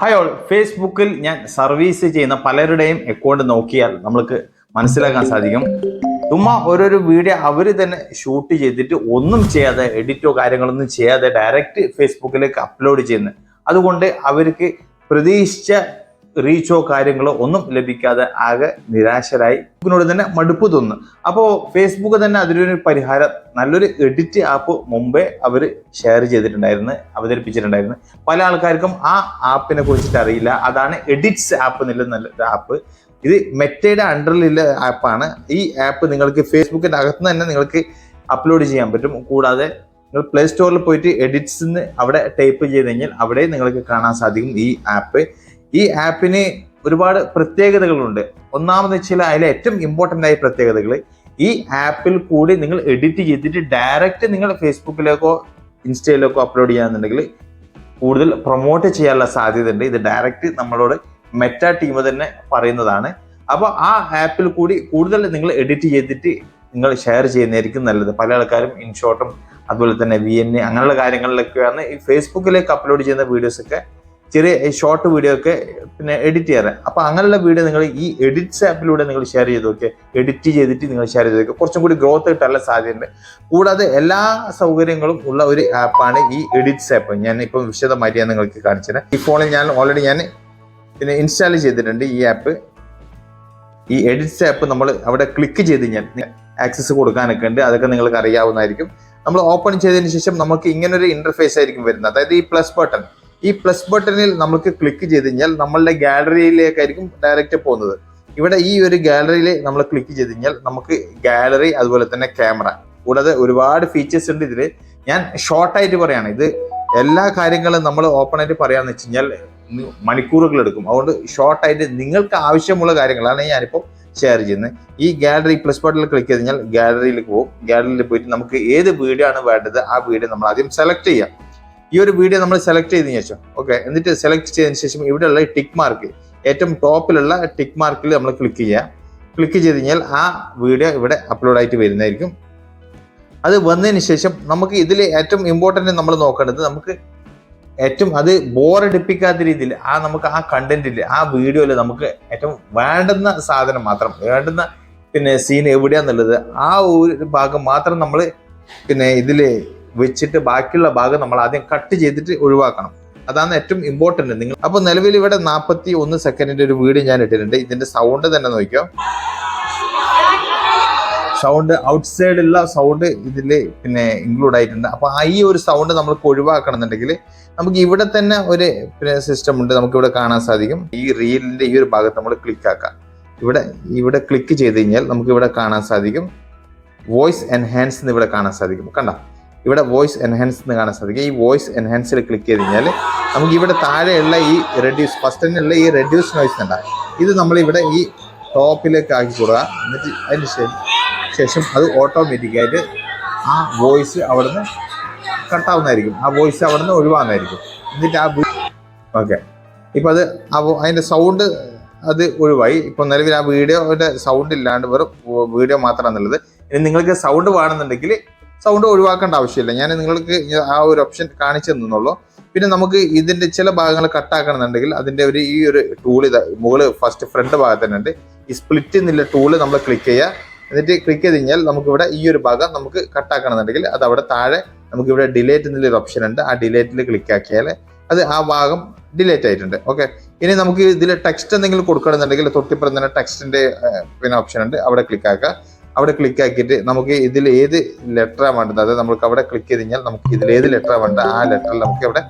Hi all, ഫേസ്ബുക്കിൽ ഞാൻ service ചെയ്യുന്ന പലരുടെയും അക്കൗണ്ട് നോക്കിയാൽ നമ്മൾക്ക് മനസ്സിലാക്കാൻ സാധിക്കും. ചുമ്മാ ഓരോരോ വീഡിയോ അവർ തന്നെ ഷൂട്ട് ചെയ്തിട്ട് ഒന്നും ചെയ്യാതെ എഡിറ്റോ കാര്യങ്ങളൊന്നും ചെയ്യാതെ ഡയറക്റ്റ് ഫേസ്ബുക്കിലേക്ക് അപ്ലോഡ് ചെയ്യുന്നത്. അതുകൊണ്ട് അവർക്ക് പ്രതീക്ഷിച്ച റീച്ചോ കാര്യങ്ങളോ ഒന്നും ലഭിക്കാതെ ആകെ നിരാശരായി ഇതിനോട് തന്നെ മടുപ്പ് തോന്നുന്നു. അപ്പോൾ ഫേസ്ബുക്ക് തന്നെ അതിനൊരു പരിഹാരം, നല്ലൊരു എഡിറ്റ് ആപ്പ് മുമ്പേ അവർ ഷെയർ ചെയ്തിട്ടുണ്ടായിരുന്നു, അവതരിപ്പിച്ചിട്ടുണ്ടായിരുന്നു. പല ആൾക്കാർക്കും ആ ആപ്പിനെ കുറിച്ചിട്ട് അറിയില്ല. അതാണ് എഡിറ്റ്സ് ആപ്പ് എന്നുള്ള നല്ലൊരു ആപ്പ്. ഇത് മെറ്റയുടെ അണ്ടറിലുള്ള ആപ്പാണ്. ഈ ആപ്പ് നിങ്ങൾക്ക് ഫേസ്ബുക്കിന്റെ അകത്ത് തന്നെ നിങ്ങൾക്ക് അപ്ലോഡ് ചെയ്യാൻ പറ്റും. കൂടാതെ നിങ്ങൾ പ്ലേ സ്റ്റോറിൽ പോയിട്ട് എഡിറ്റ്സ് അവിടെ ടൈപ്പ് ചെയ്ത് കഴിഞ്ഞാൽ അവിടെ നിങ്ങൾക്ക് കാണാൻ സാധിക്കും ഈ ആപ്പ്. ഈ ആപ്പിന് ഒരുപാട് പ്രത്യേകതകളുണ്ട്. ഒന്നാമത് വെച്ചാൽ അതിലെ ഏറ്റവും ഇമ്പോർട്ടൻ്റ് ആയ പ്രത്യേകതകൾ, ഈ ആപ്പിൽ കൂടി നിങ്ങൾ എഡിറ്റ് ചെയ്തിട്ട് ഡയറക്റ്റ് നിങ്ങൾ ഫേസ്ബുക്കിലേക്കോ ഇൻസ്റ്റയിലേക്കോ അപ്ലോഡ് ചെയ്യാന്നുണ്ടെങ്കിൽ കൂടുതൽ പ്രൊമോട്ട് ചെയ്യാനുള്ള സാധ്യത ഉണ്ട്. ഇത് ഡയറക്റ്റ് നമ്മളോട് മെറ്റ ടീം തന്നെ പറയുന്നതാണ്. അപ്പോൾ ആ ആപ്പിൽ കൂടി കൂടുതൽ നിങ്ങൾ എഡിറ്റ് ചെയ്തിട്ട് നിങ്ങൾ ഷെയർ ചെയ്യുന്നതായിരിക്കും നല്ലത്. പല ആൾക്കാരും ഇൻഷോട്ടും അതുപോലെ തന്നെ VN അങ്ങനെയുള്ള കാര്യങ്ങളിലൊക്കെയാണ് ഈ ഫേസ്ബുക്കിലേക്ക് അപ്ലോഡ് ചെയ്യുന്ന വീഡിയോസൊക്കെ, ചെറിയ ഷോർട്ട് വീഡിയോ ഒക്കെ പിന്നെ എഡിറ്റ് ചെയ്യാറ്. അപ്പോൾ അങ്ങനെയുള്ള വീഡിയോ നിങ്ങൾ ഈ എഡിറ്റ്സ് ആപ്പിലൂടെ നിങ്ങൾ ഷെയർ ചെയ്ത് നോക്കിയാൽ, എഡിറ്റ് ചെയ്തിട്ട് നിങ്ങൾ ഷെയർ ചെയ്ത് നോക്കിയാൽ കുറച്ചും കൂടി ഗ്രോത്ത് കിട്ടാനുള്ള സാധ്യതയുണ്ട്. കൂടാതെ എല്ലാ സൗകര്യങ്ങളും ഉള്ള ഒരു ആപ്പാണ് ഈ എഡിറ്റ്സ് ആപ്പ്. ഞാൻ ഇപ്പം വിശദമായിട്ട് ഞാൻ നിങ്ങൾക്ക് കാണിച്ചത്. ഈ ഫോണിൽ ഞാൻ ഓൾറെഡി പിന്നെ ഇൻസ്റ്റാൾ ചെയ്തിട്ടുണ്ട് ഈ ആപ്പ്. ഈ എഡിറ്റ്സ് ആപ്പ് നമ്മൾ അവിടെ ക്ലിക്ക് ചെയ്ത് കഴിഞ്ഞാൽ ആക്സസ് കൊടുക്കാനൊക്കെ ഉണ്ട്. അതൊക്കെ നിങ്ങൾക്ക് അറിയാവുന്നതായിരിക്കും. നമ്മൾ ഓപ്പൺ ചെയ്തതിന് ശേഷം നമുക്ക് ഇങ്ങനൊരു ഇന്റർഫേസ് ആയിരിക്കും വരുന്നത്. അതായത് ഈ പ്ലസ് ബട്ടൺ, ഈ പ്ലസ് ബട്ടണിൽ നമുക്ക് ക്ലിക്ക് ചെയ്ത് കഴിഞ്ഞാൽ നമ്മളുടെ ഗാലറിയിലേക്കായിരിക്കും ഡയറക്റ്റ് പോകുന്നത്. ഇവിടെ ഈ ഒരു ഗാലറിയിൽ നമ്മൾ ക്ലിക്ക് ചെയ്ത് കഴിഞ്ഞാൽ നമുക്ക് ഗാലറി, അതുപോലെ തന്നെ ക്യാമറ, കൂടാതെ ഒരുപാട് ഫീച്ചേഴ്സ് ഉണ്ട് ഇതിൽ. ഞാൻ ഷോർട്ടായിട്ട് പറയാണ്. ഇത് എല്ലാ കാര്യങ്ങളും നമ്മൾ ഓപ്പൺ ആയിട്ട് പറയാന്ന് വെച്ച് കഴിഞ്ഞാൽ മണിക്കൂറുകൾ എടുക്കും. അതുകൊണ്ട് ഷോർട്ടായിട്ട് നിങ്ങൾക്ക് ആവശ്യമുള്ള കാര്യങ്ങളാണ് ഞാനിപ്പോൾ ഷെയർ ചെയ്യുന്നത്. ഈ ഗാലറി പ്ലസ് ബട്ടണിൽ ക്ലിക്ക് ചെയ്ത് കഴിഞ്ഞാൽ ഗാലറിയിലേക്ക് പോകും. ഗാലറിയിൽ പോയിട്ട് നമുക്ക് ഏത് വീഡിയോ ആണ് വേണ്ടത് ആ വീഡിയോ നമ്മൾ ആദ്യം സെലക്ട് ചെയ്യാം. ഈ ഒരു വീഡിയോ നമ്മൾ സെലക്ട് ചെയ്തതിനു ശേഷം എന്നിട്ട് സെലക്ട് ചെയ്തതിനു ശേഷം ഇവിടെയുള്ള ടിക്ക് മാർക്ക്, ഏറ്റവും ടോപ്പിലുള്ള ടിക്ക് മാർക്കിൽ നമ്മൾ ക്ലിക്ക് ചെയ്യുക. ക്ലിക്ക് ചെയ്ത് കഴിഞ്ഞാൽ ആ വീഡിയോ ഇവിടെ അപ്ലോഡ് ആയിട്ട് വരുന്നതായിരിക്കും. അത് വന്നതിന് ശേഷം നമുക്ക് ഇതിൽ ഏറ്റവും ഇമ്പോർട്ടൻ്റ് നമ്മൾ നോക്കേണ്ടത്, നമുക്ക് ഏറ്റവും അത് ബോറടിപ്പിക്കാത്ത രീതിയിൽ നമുക്ക് ആ കണ്ടന്റിൽ, ആ വീഡിയോയിൽ നമുക്ക് ഏറ്റവും വേണ്ടുന്ന സാധനം മാത്രം, വേണ്ടുന്ന പിന്നെ സീൻ എവിടെയാന്നുള്ളത് ആ ഒരു ഭാഗം മാത്രം നമ്മൾ പിന്നെ ഇതിൽ വെച്ചിട്ട് ബാക്കിയുള്ള ഭാഗം നമ്മൾ ആദ്യം കട്ട് ചെയ്തിട്ട് ഒഴിവാക്കണം. അതാണ് ഏറ്റവും ഇമ്പോർട്ടൻ്റ്. നിങ്ങൾ അപ്പോൾ നിലവിൽ ഇവിടെ 41 സെക്കൻഡിന്റെ ഒരു വീഡിയോ ഞാൻ ഇട്ടിട്ടുണ്ട്. ഇതിന്റെ സൗണ്ട് തന്നെ നോക്കിയോ, സൗണ്ട് ഔട്ട്സൈഡുള്ള സൗണ്ട് ഇതിൽ പിന്നെ ഇൻക്ലൂഡ് ആയിട്ടുണ്ട്. അപ്പോൾ ഈ ഒരു സൗണ്ട് നമ്മൾക്ക് ഒഴിവാക്കണം എന്നുണ്ടെങ്കിൽ നമുക്ക് ഇവിടെ തന്നെ ഒരു പിന്നെ സിസ്റ്റം ഉണ്ട്. നമുക്ക് ഇവിടെ കാണാൻ സാധിക്കും. ഈ റീലിന്റെ ഈ ഒരു ഭാഗത്ത് നമ്മൾ ക്ലിക്ക് ആക്കാം. ഇവിടെ ക്ലിക്ക് ചെയ്ത് കഴിഞ്ഞാൽ നമുക്ക് ഇവിടെ കാണാൻ സാധിക്കും വോയിസ് എൻഹാൻസ് എന്ന് ഇവിടെ കാണാൻ സാധിക്കും. കണ്ട, ഇവിടെ വോയിസ് എൻഹാൻസ് എന്ന് കാണാൻ സാധിക്കും. ഈ വോയിസ് എൻഹാൻസിൽ ക്ലിക്ക് ചെയ്ത് കഴിഞ്ഞാൽ നമുക്ക് ഇവിടെ താഴെയുള്ള ഈ ഫസ്റ്റിനുള്ള ഈ റെഡ്യൂസ് നോയ്സ് ഉണ്ടാകും. ഇത് നമ്മളിവിടെ ഈ ടോപ്പിലേക്ക് ആക്കി കൊടുക്കുക. എന്നിട്ട് അതിന് ശേഷം അത് ഓട്ടോമാറ്റിക്കായിട്ട് ആ വോയിസ് അവിടുന്ന് കട്ടാവുന്നതായിരിക്കും. ആ വോയിസ് അവിടുന്ന് ഒഴിവാകുന്നതായിരിക്കും. എന്നിട്ട് ഇപ്പം അത് അതിൻ്റെ സൗണ്ട് അത് ഒഴിവായി. ഇപ്പം നിലവിൽ ആ വീഡിയോയുടെ സൗണ്ട് ഇല്ലാണ്ട് വെറും വീഡിയോ മാത്രമാണെന്നുള്ളത്. ഇനി നിങ്ങൾക്ക് സൗണ്ട് വേണമെന്നുണ്ടെങ്കിൽ സൗണ്ട് ഒഴിവാക്കേണ്ട ആവശ്യമില്ല. ഞാൻ നിങ്ങൾക്ക് ആ ഒരു ഓപ്ഷൻ കാണിച്ചു തന്നുള്ളൂ. പിന്നെ നമുക്ക് ഇതിന്റെ ചില ഭാഗങ്ങൾ കട്ടാക്കണമെന്നുണ്ടെങ്കിൽ അതിന്റെ ഈ ഒരു ടൂൾ മുകളിൽ ഫസ്റ്റ് ഫ്രണ്ട് ഭാഗത്ത് തന്നെ ഉണ്ട്. ഈ സ്പ്ലിറ്റ് എന്നുള്ള ടൂള് നമ്മൾ ക്ലിക്ക് ചെയ്യുക. എന്നിട്ട് ക്ലിക്ക് ചെയ്ത് കഴിഞ്ഞാൽ നമുക്കിവിടെ ഈ ഒരു ഭാഗം നമുക്ക് കട്ടാക്കണമെന്നുണ്ടെങ്കിൽ അത് അവിടെ താഴെ നമുക്കിവിടെ ഡിലേറ്റ് എന്നുള്ളൊരു ഓപ്ഷൻ ഉണ്ട്. ആ ഡിലേറ്റിൽ ക്ലിക്ക് ആക്കിയാൽ അത് ആ ഭാഗം ഡിലേറ്റ് ആയിട്ടുണ്ട്. ഇനി നമുക്ക് ഇതിൽ ടെക്സ്റ്റ് എന്തെങ്കിലും കൊടുക്കണമെന്നുണ്ടെങ്കിൽ തൊട്ടിപ്പുറം തന്നെ ടെക്സ്റ്റിന്റെ പിന്നെ ഓപ്ഷൻ ഉണ്ട്. അവിടെ ക്ലിക്ക് ആക്കുക. അവിടെ ക്ലിക്ക് ആക്കിയിട്ട് നമുക്ക് ഇതിൽ ഏത് ലെറ്ററാണ് വേണ്ടത്, അതായത് നമുക്ക് അവിടെ ക്ലിക്ക് ചെയ്ത് കഴിഞ്ഞാൽ നമുക്ക് ഇതിൽ ഏത് ലെറ്ററാണ് വേണ്ടത് ആ ലെറ്ററിൽ നമുക്ക് അവിടെ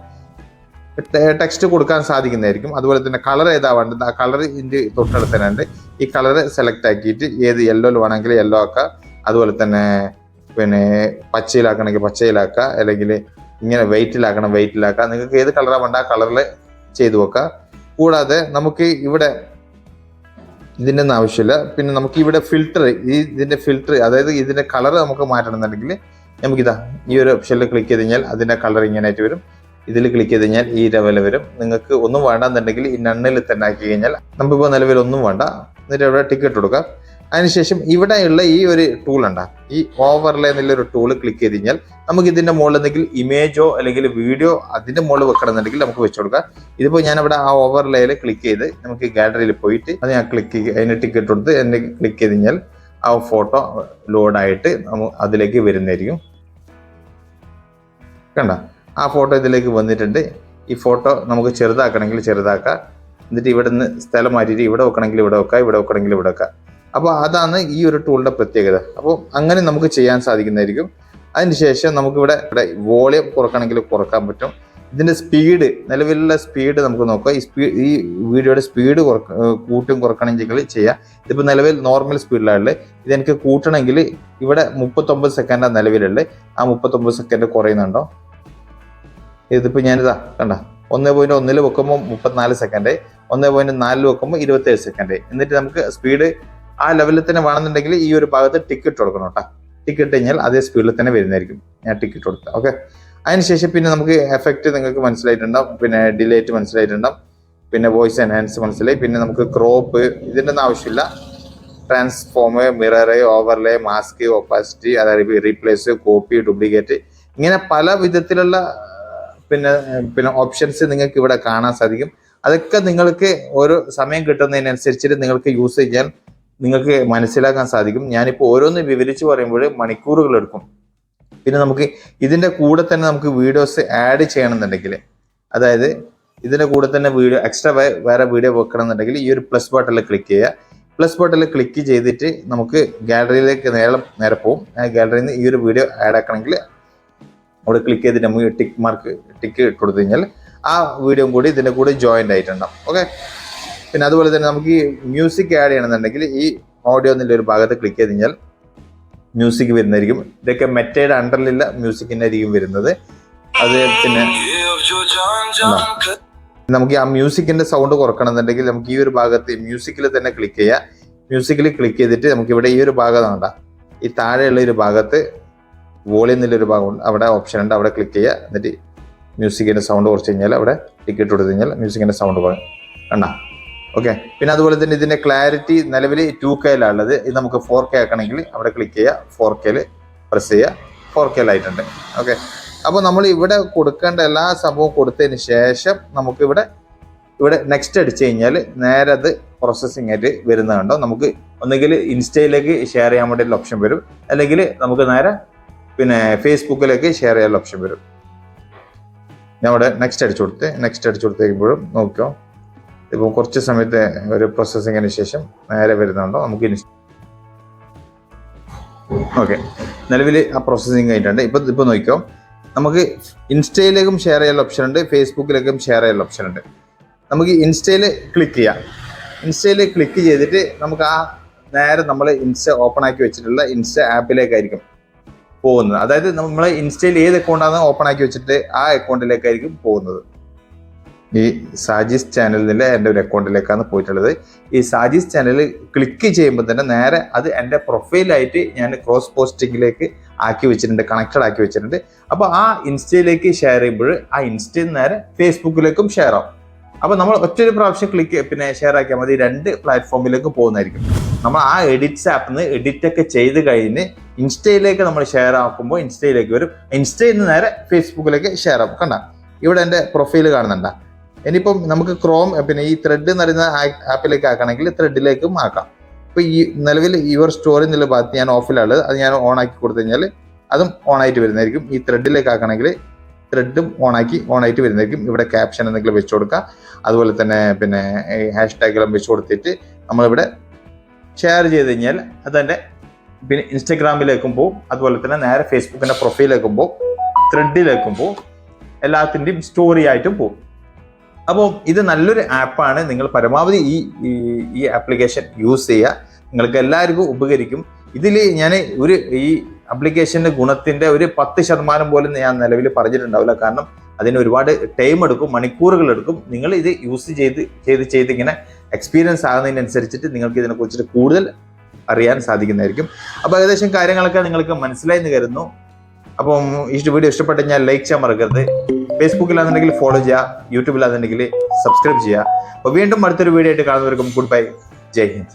ടെക്സ്റ്റ് കൊടുക്കാൻ സാധിക്കുന്നതായിരിക്കും. അതുപോലെ തന്നെ കളർ ഏതാ വേണ്ടത് ആ കളർ ഇതിൻ്റെ തൊട്ടടുത്ത് തന്നെ ഉണ്ട്. ഈ കളർ സെലക്ട് ആക്കിയിട്ട് ഏത് യെല്ലോയിൽ വേണമെങ്കിൽ യെല്ലോ ആക്കുക. അതുപോലെ തന്നെ പിന്നെ പച്ചയിലാക്കണമെങ്കിൽ പച്ചയിലാക്കുക, അല്ലെങ്കിൽ ഇങ്ങനെ വെയിറ്റിലാക്കുക. നിങ്ങൾക്ക് ഏത് കളറാണ് വേണ്ട ആ കളറിൽ ചെയ്തു വെക്കുക. കൂടാതെ നമുക്ക് ഇവിടെ ഇതിൻ്റെ ഒന്നും ആവശ്യമില്ല. പിന്നെ നമുക്ക് ഇവിടെ ഇതിന്റെ ഫിൽറ്റർ, അതായത് ഇതിന്റെ കളർ നമുക്ക് മാറ്റണമെന്നുണ്ടെങ്കിൽ നമുക്കിതാ ഈ ഒരു ഓപ്ഷനിൽ ക്ലിക്ക് ചെയ്ത് കഴിഞ്ഞാൽ അതിന്റെ കളർ ഇങ്ങനെയായിട്ട് വരും. ഇതിൽ ക്ലിക്ക് ചെയ്ത് കഴിഞ്ഞാൽ ഈ ലെവൽ വരും. നിങ്ങൾക്ക് ഒന്നും വേണ്ടെന്നുണ്ടെങ്കിൽ ഈ നണ്ണിൽ തന്നെ ആക്കി കഴിഞ്ഞാൽ നമുക്കിപ്പോൾ നിലവിൽ ഒന്നും വേണ്ട. എന്നിട്ട് ഇവിടെ ടിക്കറ്റ് കൊടുക്കുക. അതിനുശേഷം ഇവിടെയുള്ള ഈ ഒരു ടൂൾ ഉണ്ടാ, ഈ ഓവർലേ എന്നുള്ളൊരു ടൂൾ ക്ലിക്ക് ചെയ്ത് കഴിഞ്ഞാൽ നമുക്ക് ഇതിന്റെ മുകളിൽ എന്തെങ്കിലും ഇമേജോ അല്ലെങ്കിൽ വീഡിയോ അതിന്റെ മുകളിൽ വെക്കണമെന്നുണ്ടെങ്കിൽ നമുക്ക് വെച്ചു കൊടുക്കാം. ഇതിപ്പോൾ ഞാനിവിടെ ആ ഓവർലേയിൽ ക്ലിക്ക് ചെയ്ത് നമുക്ക് ഗാലറിയിൽ പോയിട്ട് അത് ഞാൻ അതിന് ടിക്കറ്റ് കൊടുത്ത് എന്നെ ക്ലിക്ക് ചെയ്ത് കഴിഞ്ഞാൽ ആ ഫോട്ടോ ലോഡായിട്ട് അതിലേക്ക് വരുന്നതായിരിക്കും. കണ്ട, ആ ഫോട്ടോ ഇതിലേക്ക് വന്നിട്ടുണ്ട്. ഈ ഫോട്ടോ നമുക്ക് ചെറുതാക്കണമെങ്കിൽ ചെറുതാക്കാം, എന്നിട്ട് ഇവിടെ നിന്ന് സ്ഥലം മാറ്റിയിട്ട് ഇവിടെ വെക്കണമെങ്കിൽ ഇവിടെ വെക്കാം, ഇവിടെ വെക്കണമെങ്കിൽ ഇവിടെ വെക്കാം. അപ്പോൾ അതാണ് ഈ ഒരു ടൂളിൻ്റെ പ്രത്യേകത. അപ്പോൾ അങ്ങനെ നമുക്ക് ചെയ്യാൻ സാധിക്കുന്നതായിരിക്കും. അതിനുശേഷം നമുക്കിവിടെ വോളിയം കുറക്കണമെങ്കിൽ കുറക്കാൻ പറ്റും. ഇതിൻ്റെ സ്പീഡ്, നിലവിലുള്ള സ്പീഡ് നമുക്ക് നോക്കാം. ഈ വീഡിയോയുടെ സ്പീഡ് കൂട്ടും കുറക്കണമെങ്കിൽ ചെയ്യാം. ഇതിപ്പോൾ നിലവിൽ നോർമൽ സ്പീഡിലാണ്. ഇതെനിക്ക് കൂട്ടണമെങ്കിൽ ഇവിടെ 39 സെക്കൻഡാണ് നിലവിലുള്ളത്. ആ 39 സെക്കൻഡ് കുറയുന്നുണ്ടോ? ഇതിപ്പോൾ ഞാനിതാ കണ്ട 1.1 വെക്കുമ്പോൾ 34 സെക്കൻഡ്, 1.4 വെക്കുമ്പോൾ 27 സെക്കൻഡ്. എന്നിട്ട് നമുക്ക് സ്പീഡ് ആ ലെവലിൽ തന്നെ വേണമെന്നുണ്ടെങ്കിൽ ഈ ഒരു ഭാഗത്ത് ടിക്കറ്റ് കൊടുക്കണം കേട്ടോ. ടിക്കറ്റ് കഴിഞ്ഞാൽ അതേ സ്പീഡിൽ തന്നെ വരുന്നതായിരിക്കും. ഞാൻ ടിക്കറ്റ് കൊടുത്ത ഓക്കെ. അതിനുശേഷം പിന്നെ നമുക്ക് എഫക്റ്റ് നിങ്ങൾക്ക് മനസ്സിലായിട്ടുണ്ടാവും, പിന്നെ ഡിലേറ്റ് മനസ്സിലായിട്ടുണ്ടാവും, പിന്നെ വോയിസ് എൻഹാൻസ് മനസ്സിലായി, പിന്നെ നമുക്ക് ക്രോപ്പ് ഇതിൻ്റെ ഒന്നും ആവശ്യമില്ല. Transform, mirror, overlay, mask, opacity, അതായത് റീപ്ലേസ്, കോപ്പി, ഡ്യൂപ്ലിക്കേറ്റ്, ഇങ്ങനെ പല വിധത്തിലുള്ള പിന്നെ ഓപ്ഷൻസ് നിങ്ങൾക്ക് ഇവിടെ കാണാൻ സാധിക്കും. അതൊക്കെ നിങ്ങൾക്ക് ഓരോ സമയം കിട്ടുന്നതിനനുസരിച്ചിട്ട് നിങ്ങൾക്ക് യൂസ് ചെയ്യാൻ നിങ്ങൾക്ക് മനസ്സിലാക്കാൻ സാധിക്കും. ഞാനിപ്പോൾ ഓരോന്ന് വിവരിച്ച് പറയുമ്പോൾ മണിക്കൂറുകൾ എടുക്കും. പിന്നെ നമുക്ക് ഇതിൻ്റെ കൂടെ തന്നെ നമുക്ക് വീഡിയോസ് ആഡ് ചെയ്യണമെന്നുണ്ടെങ്കിൽ, അതായത് ഇതിൻ്റെ കൂടെ തന്നെ വീഡിയോ എക്സ്ട്രാ വേറെ വീഡിയോ വെക്കണമെന്നുണ്ടെങ്കിൽ ഈ ഒരു പ്ലസ് ബട്ടണിൽ ക്ലിക്ക് ചെയ്യുക. പ്ലസ് ബട്ടണിൽ ക്ലിക്ക് ചെയ്തിട്ട് നമുക്ക് ഗാലറിയിലേക്ക് നേരെ പോകും. ആ ഗാലറിയിൽ നിന്ന് ഈ ഒരു വീഡിയോ ആഡ് ആക്കണമെങ്കിൽ അവിടെ ക്ലിക്ക് ചെയ്തിട്ട് നമുക്ക് ടിക്ക് ഇട്ട് കൊടുത്തു കഴിഞ്ഞാൽ ആ വീഡിയോ കൂടി ഇതിൻ്റെ കൂടെ ജോയിൻ്റ് ആയിട്ടുണ്ടാവും. ഓക്കെ. പിന്നെ അതുപോലെ തന്നെ നമുക്ക് ഈ മ്യൂസിക് ആഡ് ചെയ്യണമെന്നുണ്ടെങ്കിൽ ഈ ഓഡിയോ എന്നുള്ള ഒരു ഭാഗത്ത് ക്ലിക്ക് ചെയ്ത് കഴിഞ്ഞാൽ മ്യൂസിക് വരുന്നതായിരിക്കും. ഇതൊക്കെ മെറ്റയുടെ അണ്ടറിലുള്ള മ്യൂസിക്കിൻ്റെ ആയിരിക്കും വരുന്നത്. അത് പിന്നെ നമുക്ക് ആ മ്യൂസിക്കിൻ്റെ സൗണ്ട് കുറക്കണമെന്നുണ്ടെങ്കിൽ നമുക്ക് ഈ ഒരു ഭാഗത്ത് മ്യൂസിക്കിൽ തന്നെ ക്ലിക്ക് ചെയ്യുക. മ്യൂസിക്കിൽ ക്ലിക്ക് ചെയ്തിട്ട് നമുക്ക് ഇവിടെ ഈ ഒരു ഭാഗം വേണ്ട, ഈ താഴെയുള്ള ഒരു ഭാഗത്ത് വോളിയം എന്നുള്ളൊരു ഭാഗമുണ്ട്, അവിടെ ഓപ്ഷൻ ഉണ്ട്, അവിടെ ക്ലിക്ക് ചെയ്യുക. എന്നിട്ട് മ്യൂസിക്കിൻ്റെ സൗണ്ട് കുറച്ച് കഴിഞ്ഞാൽ അവിടെ ടിക്കറ്റ് കൊടുത്തു കഴിഞ്ഞാൽ മ്യൂസിക്കിൻ്റെ സൗണ്ട് പോകാം കണ്ട. ഓക്കെ. പിന്നെ അതുപോലെ തന്നെ ഇതിൻ്റെ ക്ലാരിറ്റി നിലവിൽ 2K-ലാണുള്ളത്. ഇത് നമുക്ക് 4K ആക്കണമെങ്കിൽ അവിടെ ക്ലിക്ക് ചെയ്യുക, 4K-ൽ പ്രസ് ചെയ്യുക, 4K-ലായിട്ടുണ്ട്. ഓക്കെ. അപ്പോൾ നമ്മൾ ഇവിടെ കൊടുക്കേണ്ട എല്ലാ സംഭവവും കൊടുത്തതിന് ശേഷം നമുക്ക് ഇവിടെ നെക്സ്റ്റ് അടിച്ചു കഴിഞ്ഞാൽ നേരെ അത് പ്രോസസ്സിംഗ് ആയിട്ട് വരുന്നതുണ്ടോ. നമുക്ക് ഒന്നുകിൽ ഇൻസ്റ്റയിലേക്ക് ഷെയർ ചെയ്യാൻ വേണ്ടിയിട്ടുള്ള ഓപ്ഷൻ വരും, അല്ലെങ്കിൽ നമുക്ക് നേരെ പിന്നെ ഫേസ്ബുക്കിലേക്ക് ഷെയർ ചെയ്യാനുള്ള ഓപ്ഷൻ വരും. ഞാൻ ഇവിടെ നെക്സ്റ്റ് അടിച്ചു കഴിയുമ്പോഴും നോക്കിയോ, ഇപ്പോൾ കുറച്ച് സമയത്ത് ഒരു പ്രോസസ്സിങ്ങിന് ശേഷം നേരെ വരുന്നുണ്ടോ നമുക്ക് ഓക്കെ. നിലവിൽ ആ പ്രോസസ്സിങ് കഴിഞ്ഞിട്ടുണ്ട്. ഇപ്പോൾ നോക്കിയോ, നമുക്ക് ഇൻസ്റ്റയിലേക്കും ഷെയർ ചെയ്യാനുള്ള ഓപ്ഷൻ ഉണ്ട്, ഫേസ്ബുക്കിലേക്കും ഷെയർ ചെയ്യാനുള്ള ഓപ്ഷൻ ഉണ്ട്. നമുക്ക് ഇൻസ്റ്റയിൽ ക്ലിക്ക് ചെയ്യാം. ഇൻസ്റ്റയിൽ ക്ലിക്ക് ചെയ്തിട്ട് നമുക്ക് ആ നേരെ നമ്മൾ ഇൻസ്റ്റ ഓപ്പൺ ആക്കി വെച്ചിട്ടുള്ള ഇൻസ്റ്റ ആപ്പിലേക്കായിരിക്കും പോകുന്നത്. അതായത് നമ്മൾ ഇൻസ്റ്റയിൽ ഏത് അക്കൗണ്ടാണ് ഓപ്പൺ ആക്കി വെച്ചിട്ട് ആ അക്കൗണ്ടിലേക്കായിരിക്കും പോകുന്നത്. ഈ സാജീസ് ചാനലിൽ എൻ്റെ ഒരു അക്കൗണ്ടിലേക്കാണ് പോയിട്ടുള്ളത്. ഈ സാജീസ് ചാനൽ ക്ലിക്ക് ചെയ്യുമ്പോൾ തന്നെ നേരെ അത് എൻ്റെ പ്രൊഫൈലായിട്ട് ഞാൻ ക്രോസ് പോസ്റ്റിങ്ങിലേക്ക് ആക്കി വെച്ചിട്ടുണ്ട്, കണക്റ്റഡ് ആക്കി വെച്ചിട്ടുണ്ട്. അപ്പോൾ ആ ഇൻസ്റ്റയിലേക്ക് ഷെയർ ചെയ്യുമ്പോൾ ആ ഇൻസ്റ്റയിൽ നേരെ ഫേസ്ബുക്കിലേക്കും ഷെയർ ആവും. അപ്പോൾ നമ്മൾ ഒറ്റൊരു പ്രാവശ്യം ഷെയർ ആക്കിയാൽ മതി, 2 പ്ലാറ്റ്ഫോമിലേക്ക് പോകുന്നതായിരിക്കും. നമ്മൾ ആ എഡിറ്റ്സ് ആപ്പിൽ നിന്ന് എഡിറ്റൊക്കെ ചെയ്ത് കഴിഞ്ഞ് ഇൻസ്റ്റയിലേക്ക് നമ്മൾ ഷെയർ ആക്കുമ്പോൾ ഇൻസ്റ്റയിലേക്ക് വരും, ഇൻസ്റ്റയിൽ നിന്ന് നേരെ ഫേസ്ബുക്കിലേക്ക് ഷെയർ ആക്കും. കണ്ട, ഇവിടെ എൻ്റെ പ്രൊഫൈൽ കാണുന്നുണ്ട. ഇനിയിപ്പം നമുക്ക് ക്രോം ഈ ത്രെഡ് എന്ന് പറയുന്ന ആപ്പിലേക്ക് ആക്കണമെങ്കിൽ ത്രെഡിലേക്കും ആക്കാം. ഇപ്പോൾ ഈ നിലവിൽ യുവർ സ്റ്റോറി എന്നുള്ള ഭാഗത്ത് ഞാൻ ഓഫിലുള്ളത്, അത് ഞാൻ ഓൺ ആക്കി കൊടുത്തു കഴിഞ്ഞാൽ അതും ഓൺ ആയിട്ട് വരുന്നതായിരിക്കും. ഈ ത്രെഡിലേക്ക് ആക്കണമെങ്കിൽ ത്രെഡും ഓണായിട്ട് വരുന്നതായിരിക്കും. ഇവിടെ ക്യാപ്ഷൻ എന്തെങ്കിലും വെച്ച് കൊടുക്കുക. അതുപോലെ തന്നെ ഹാഷ്ടാഗെല്ലാം വെച്ച് കൊടുത്തിട്ട് നമ്മളിവിടെ ഷെയർ ചെയ്ത് കഴിഞ്ഞാൽ അതെൻ്റെ ഇൻസ്റ്റഗ്രാമിലേക്കും പോകും, അതുപോലെ തന്നെ നേരെ ഫേസ്ബുക്കിൻ്റെ പ്രൊഫൈലിലേക്കും പോകും, ത്രെഡിലേക്കും പോകും, എല്ലാത്തിൻ്റെയും സ്റ്റോറി ആയിട്ടും പോകും. അപ്പോൾ ഇത് നല്ലൊരു ആപ്പാണ്. നിങ്ങൾ പരമാവധി ഈ ആപ്ലിക്കേഷൻ യൂസ് ചെയ്യുക, നിങ്ങൾക്ക് എല്ലാവർക്കും ഉപകരിക്കും. ഇതിൽ ഞാൻ ഈ ആപ്ലിക്കേഷൻ്റെ ഗുണത്തിൻ്റെ ഒരു 10% പോലും ഞാൻ നിലവിൽ പറഞ്ഞിട്ടുണ്ടാവില്ല. കാരണം അതിന് ഒരുപാട് ടൈം എടുക്കും, മണിക്കൂറുകൾ എടുക്കും. നിങ്ങൾ ഇത് യൂസ് ചെയ്ത് ഇങ്ങനെ എക്സ്പീരിയൻസ് ആകുന്നതിനനുസരിച്ചിട്ട് നിങ്ങൾക്ക് ഇതിനെക്കുറിച്ചിട്ട് കൂടുതൽ അറിയാൻ സാധിക്കുന്നതായിരിക്കും. അപ്പോൾ ഏകദേശം കാര്യങ്ങളൊക്കെ നിങ്ങൾക്ക് മനസ്സിലായി എന്ന് കരുതുന്നു. അപ്പം ഈ വീഡിയോ ഇഷ്ടപ്പെട്ട് ഞാൻ ലൈക്ക് ചെയ്യാൻ മറക്കരുത്. ഫേസ്ബുക്കിലാണെന്നുണ്ടെങ്കിൽ ഫോളോ ചെയ്യുക, യൂട്യൂബിലാണെന്നുണ്ടെങ്കിൽ സബ്സ്ക്രൈബ് ചെയ്യുക. അപ്പോൾ വീണ്ടും അടുത്തൊരു വീഡിയോ ആയിട്ട് കാണുന്നവർക്കും ഗുഡ് ബൈ, ജയ് ഹിന്ദ്.